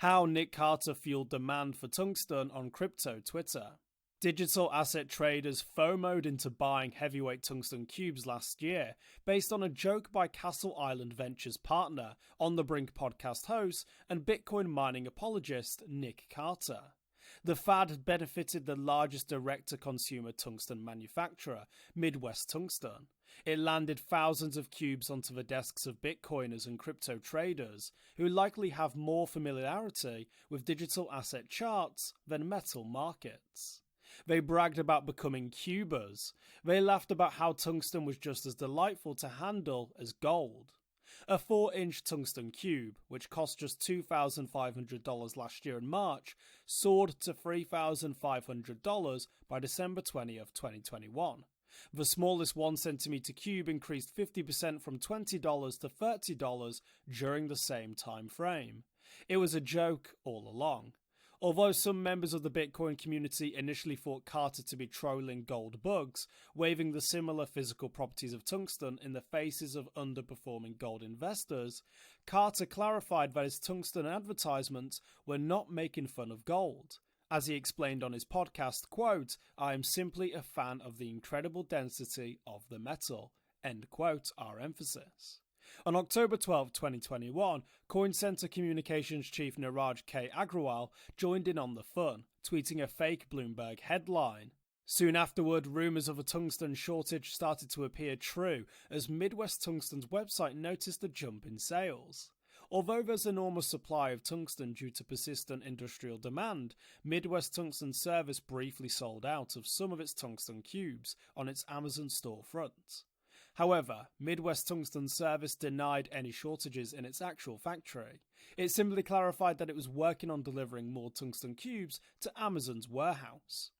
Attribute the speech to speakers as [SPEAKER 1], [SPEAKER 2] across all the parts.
[SPEAKER 1] How Nic Carter fueled demand for tungsten on crypto Twitter. Digital asset traders FOMO'd into buying heavyweight tungsten cubes last year, based on a joke by Castle Island Ventures partner, on the Brink podcast host, and Bitcoin mining apologist Nic Carter. The fad benefited the largest direct-to-consumer tungsten manufacturer, Midwest Tungsten. It landed thousands of cubes onto the desks of Bitcoiners and crypto traders, who likely have more familiarity with digital asset charts than metal markets. They bragged about becoming cubers. They laughed about how tungsten was just as delightful to handle as gold. A 4-inch tungsten cube, which cost just $2,500 last year in March, soared to $3,500 by December 20th, 2021. The smallest 1cm cube increased 50% from $20 to $30 during the same time frame. It was a joke all along. Although some members of the Bitcoin community initially thought Carter to be trolling gold bugs, waving the similar physical properties of tungsten in the faces of underperforming gold investors, Carter clarified that his tungsten advertisements were not making fun of gold. As he explained on his podcast, quote, "I am simply a fan of the incredible density of the metal," end quote, our emphasis. On October 12, 2021, CoinCenter Communications Chief Niraj K. Agrawal joined in on the fun, tweeting a fake Bloomberg headline. Soon afterward, rumours of a tungsten shortage started to appear true as Midwest Tungsten's website noticed a jump in sales. Although there's an enormous supply of tungsten due to persistent industrial demand, Midwest Tungsten's service briefly sold out of some of its tungsten cubes on its Amazon storefront. However, Midwest Tungsten's service denied any shortages in its actual factory. It simply clarified that it was working on delivering more tungsten cubes to Amazon's warehouse.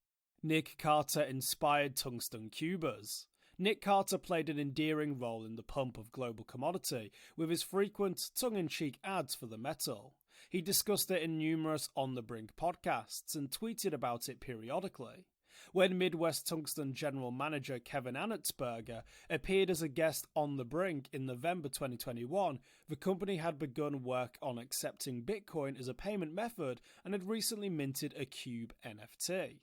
[SPEAKER 1] Nic Carter inspired tungsten cubers. Nic Carter played an endearing role in the pump of global commodity with his frequent tongue-in-cheek ads for the metal. He discussed it in numerous On the Brink podcasts and tweeted about it periodically. When Midwest Tungsten General Manager Kevin Anetsberger appeared as a guest on The Brink in November 2021, the company had begun work on accepting Bitcoin as a payment method and had recently minted a Cube NFT.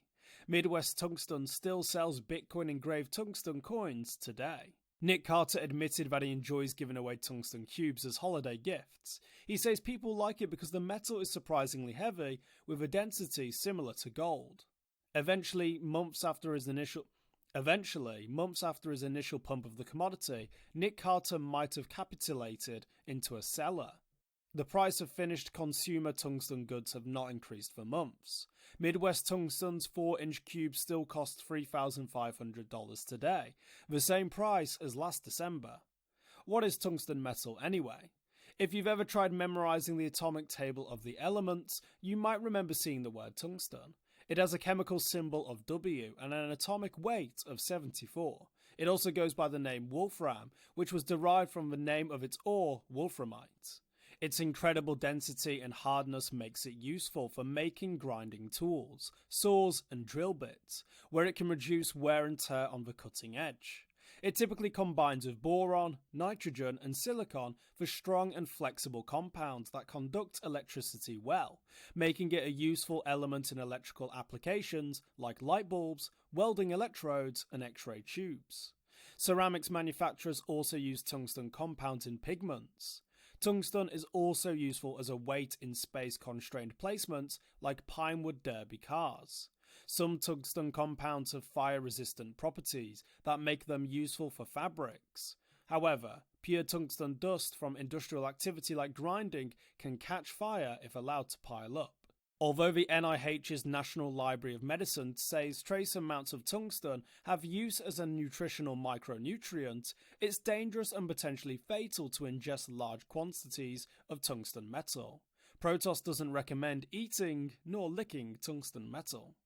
[SPEAKER 1] Midwest Tungsten still sells Bitcoin-engraved tungsten coins today. Nic Carter admitted that he enjoys giving away tungsten cubes as holiday gifts. He says people like it because the metal is surprisingly heavy, with a density similar to gold. Eventually, months after his initial pump of the commodity, Nic Carter might have capitulated into a seller. The price of finished consumer tungsten goods have not increased for months. Midwest Tungsten's 4-inch cube still costs $3,500 today, the same price as last December. What is tungsten metal anyway? If you've ever tried memorizing the atomic table of the elements, you might remember seeing the word tungsten. It has a chemical symbol of W and an atomic weight of 74. It also goes by the name wolfram, which was derived from the name of its ore, wolframite. Its incredible density and hardness makes it useful for making grinding tools, saws and drill bits, where it can reduce wear and tear on the cutting edge. It typically combines with boron, nitrogen and silicon for strong and flexible compounds that conduct electricity well, making it a useful element in electrical applications like light bulbs, welding electrodes and X-ray tubes. Ceramics manufacturers also use tungsten compounds in pigments. Tungsten is also useful as a weight in space-constrained placements like Pinewood Derby cars. Some tungsten compounds have fire-resistant properties that make them useful for fabrics. However, pure tungsten dust from industrial activity like grinding can catch fire if allowed to pile up. Although the NIH's National Library of Medicine says trace amounts of tungsten have use as a nutritional micronutrient, it's dangerous and potentially fatal to ingest large quantities of tungsten metal. Protos doesn't recommend eating nor licking tungsten metal.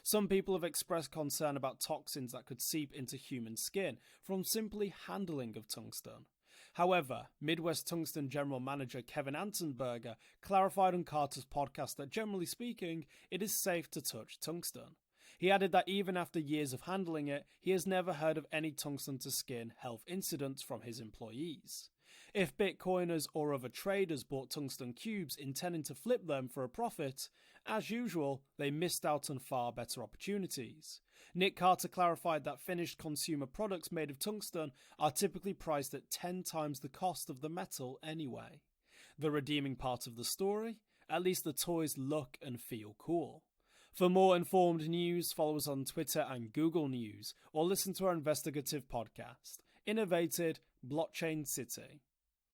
[SPEAKER 1] Some people have expressed concern about toxins that could seep into human skin from simply handling of tungsten. However, Midwest Tungsten General Manager Kevin Antenberger clarified on Carter's podcast that generally speaking, it is safe to touch tungsten. He added that even after years of handling it, he has never heard of any tungsten to skin health incidents from his employees. If Bitcoiners or other traders bought tungsten cubes intending to flip them for a profit, as usual, they missed out on far better opportunities. Nic Carter clarified that finished consumer products made of tungsten are typically priced at 10 times the cost of the metal anyway. The redeeming part of the story? At least the toys look and feel cool. For more informed news, follow us on Twitter and Google News, or listen to our investigative podcast, Innovated Blockchain City.